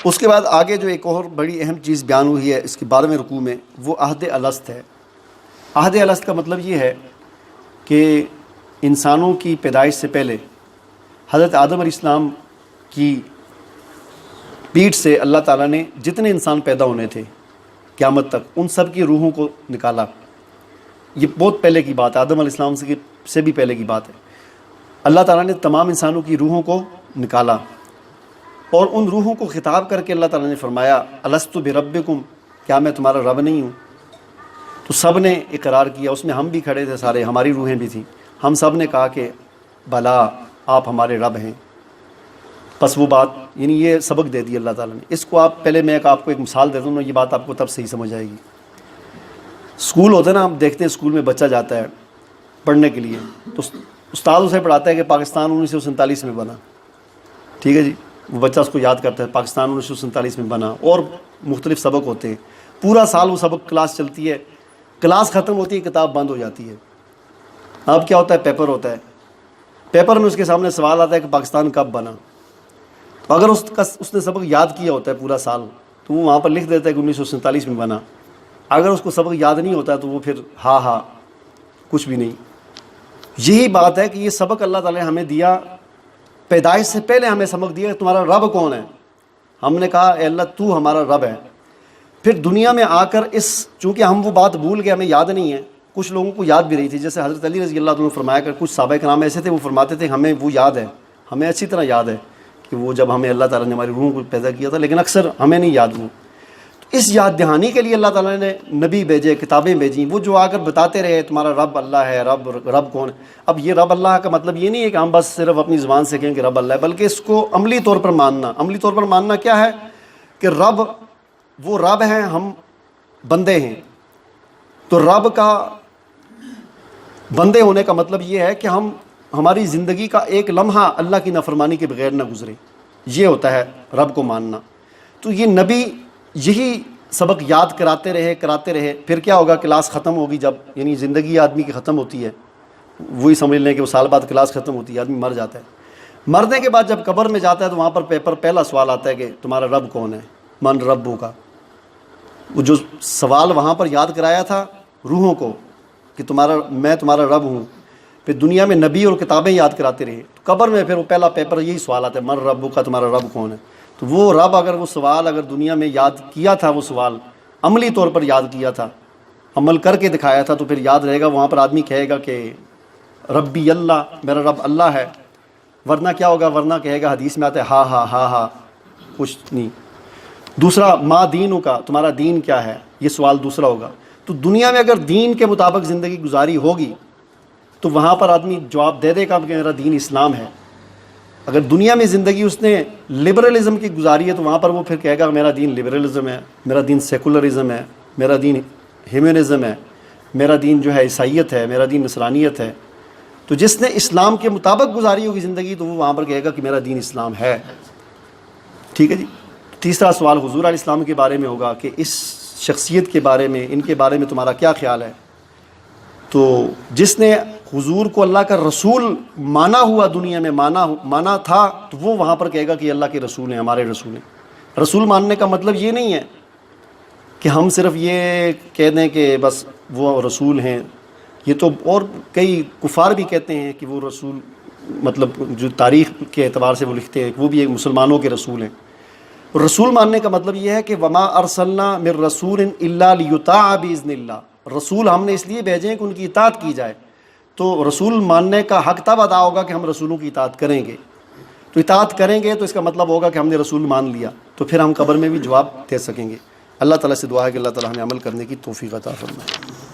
اس کے بعد آگے جو ایک اور بڑی اہم چیز بیان ہوئی ہے اس کے 12ویں رکوع میں، وہ عہد الست ہے۔ عہد الست کا مطلب یہ ہے کہ انسانوں کی پیدائش سے پہلے حضرت آدم علیہ السلام کی پیٹھ سے اللہ تعالیٰ نے جتنے انسان پیدا ہونے تھے قیامت تک، ان سب کی روحوں کو نکالا۔ یہ بہت پہلے کی بات ہے، آدم علیہ السلام سے بھی پہلے کی بات ہے۔ اللہ تعالیٰ نے تمام انسانوں کی روحوں کو نکالا، اور ان روحوں کو خطاب کر کے اللہ تعالیٰ نے فرمایا الست بربکم، کیا میں تمہارا رب نہیں ہوں؟ تو سب نے اقرار کیا، اس میں ہم بھی کھڑے تھے سارے، ہماری روحیں بھی تھیں، ہم سب نے کہا کہ بھلا آپ ہمارے رب ہیں۔ بس وہ بات، یعنی یہ سبق دے دی اللہ تعالیٰ نے۔ اس کو آپ پہلے میں آپ کو ایک مثال دیتا ہوں نا، یہ بات آپ کو تب صحیح سمجھ آئے گی۔ اسکول ہوتا ہے نا، ہم دیکھتے ہیں اسکول میں بچہ جاتا ہے پڑھنے کے لیے، تو استاد اسے پڑھاتا ہے کہ پاکستان 1947 میں بنا، ٹھیک ہے جی، وہ بچہ اس کو یاد کرتا ہے پاکستان 1947 میں بنا، اور مختلف سبق ہوتے ہیں، پورا سال وہ سبق کلاس چلتی ہے، کلاس ختم ہوتی ہے کتاب بند ہو جاتی ہے۔ اب کیا ہوتا ہے، پیپر ہوتا ہے، پیپر میں اس کے سامنے سوال آتا ہے کہ پاکستان کب بنا۔ تو اگر اس نے سبق یاد کیا ہوتا ہے پورا سال، تو وہ وہاں پر لکھ دیتا ہے کہ 1947 میں بنا۔ اگر اس کو سبق یاد نہیں ہوتا تو وہ پھر ہاں کچھ بھی نہیں۔ یہی بات ہے کہ یہ سبق اللہ تعالیٰ نے ہمیں دیا، پیدائش سے پہلے ہمیں سبق دیا کہ تمہارا رب کون ہے۔ ہم نے کہا اے اللہ تو ہمارا رب ہے۔ پھر دنیا میں آ کر چونکہ ہم وہ بات بھول گئے، ہمیں یاد نہیں ہے، کچھ لوگوں کو یاد بھی رہی تھی، جیسے حضرت علی رضی اللہ عنہ نے فرمایا کہ کچھ صحابہ کرام ایسے تھے، وہ فرماتے تھے ہمیں وہ یاد ہے، ہمیں اچھی طرح یاد ہے کہ وہ جب ہمیں اللہ تعالیٰ نے ہماری روحوں کو پیدا کیا تھا، لیکن اکثر ہمیں نہیں یاد وہ۔ تو اس یاد دہانی کے لیے اللہ تعالیٰ نے نبی بھیجے، کتابیں بھیجیں، وہ جو آ کر بتاتے رہے تمہارا رب اللہ ہے، رب کون ہے۔ اب یہ رب اللہ کا مطلب یہ نہیں ہے کہ ہم بس صرف اپنی زبان سے کہیں کہ رب اللہ ہے، بلکہ اس کو عملی طور پر ماننا۔ عملی طور پر ماننا کیا ہے کہ رب وہ رب ہیں، ہم بندے ہیں۔ تو رب کا بندے ہونے کا مطلب یہ ہے کہ ہماری زندگی کا ایک لمحہ اللہ کی نافرمانی کے بغیر نہ گزرے، یہ ہوتا ہے رب کو ماننا۔ تو یہ نبی یہی سبق یاد کراتے رہے، پھر کیا ہوگا، کلاس ختم ہوگی جب، یعنی زندگی آدمی کی ختم ہوتی ہے، وہی سمجھ لیں کہ وہ سال بعد کلاس ختم ہوتی ہے، آدمی مر جاتا ہے۔ مرنے کے بعد جب قبر میں جاتا ہے تو وہاں پر پیپر پہلا سوال آتا ہے کہ تمہارا رب کون ہے، من ربو کا۔ وہ جو سوال وہاں پر یاد کرایا تھا روحوں کو کہ میں تمہارا رب ہوں، پھر دنیا میں نبی اور کتابیں یاد کراتے رہے، قبر میں پھر وہ پہلا پیپر یہی سوال آتا ہے من ربو کا، تمہارا رب کون ہے۔ تو وہ رب وہ سوال اگر دنیا میں یاد کیا تھا، وہ سوال عملی طور پر یاد کیا تھا، عمل کر کے دکھایا تھا، تو پھر یاد رہے گا۔ وہاں پر آدمی کہے گا کہ ربی اللہ، میرا رب اللہ ہے۔ ورنہ کیا ہوگا، ورنہ کہے گا، حدیث میں آتا ہے ہاں کچھ نہیں۔ دوسرا ما دینوں کا، تمہارا دین کیا ہے، یہ سوال دوسرا ہوگا۔ تو دنیا میں اگر دین کے مطابق زندگی گزاری ہوگی تو وہاں پر آدمی جواب دے دے گا کہ میرا دین اسلام ہے۔ اگر دنیا میں زندگی اس نے لبرلزم کی گزاری ہے تو وہاں پر وہ پھر کہے گا میرا دین لبرلزم ہے، میرا دین سیکولرزم ہے، میرا دین ہیومنزم ہے، میرا دین جو ہے عیسائیت ہے، میرا دین نصرانیت ہے۔ تو جس نے اسلام کے مطابق گزاری ہوگی زندگی تو وہ وہاں پر کہے گا کہ میرا دین اسلام ہے، ٹھیک ہے جی۔ تیسرا سوال حضور علیہ السلام کے بارے میں ہوگا کہ اس شخصیت کے بارے میں، ان کے بارے میں تمہارا کیا خیال ہے۔ تو جس نے حضور کو اللہ کا رسول مانا ہوا، دنیا میں مانا تھا، تو وہ وہاں پر کہے گا کہ اللہ کے رسول ہیں، ہمارے رسول ہیں۔ رسول ماننے کا مطلب یہ نہیں ہے کہ ہم صرف یہ کہہ دیں کہ بس وہ رسول ہیں۔ یہ تو اور کئی کفار بھی کہتے ہیں کہ وہ رسول، مطلب جو تاریخ کے اعتبار سے وہ لکھتے ہیں وہ بھی ایک مسلمانوں کے رسول ہیں۔ رسول ماننے کا مطلب یہ ہے کہ وما ارسلنا من رسول الا لیطاع باذن اللہ، رسول ہم نے اس لیے بھیجے ہیں کہ ان کی اطاعت کی جائے۔ تو رسول ماننے کا حق تب ادا ہوگا کہ ہم رسولوں کی اطاعت کریں گے۔ تو اطاعت کریں گے تو اس کا مطلب ہوگا کہ ہم نے رسول مان لیا، تو پھر ہم قبر میں بھی جواب دے سکیں گے۔ اللہ تعالیٰ سے دعا ہے کہ اللہ تعالیٰ ہمیں عمل کرنے کی توفیق عطا فرمائے۔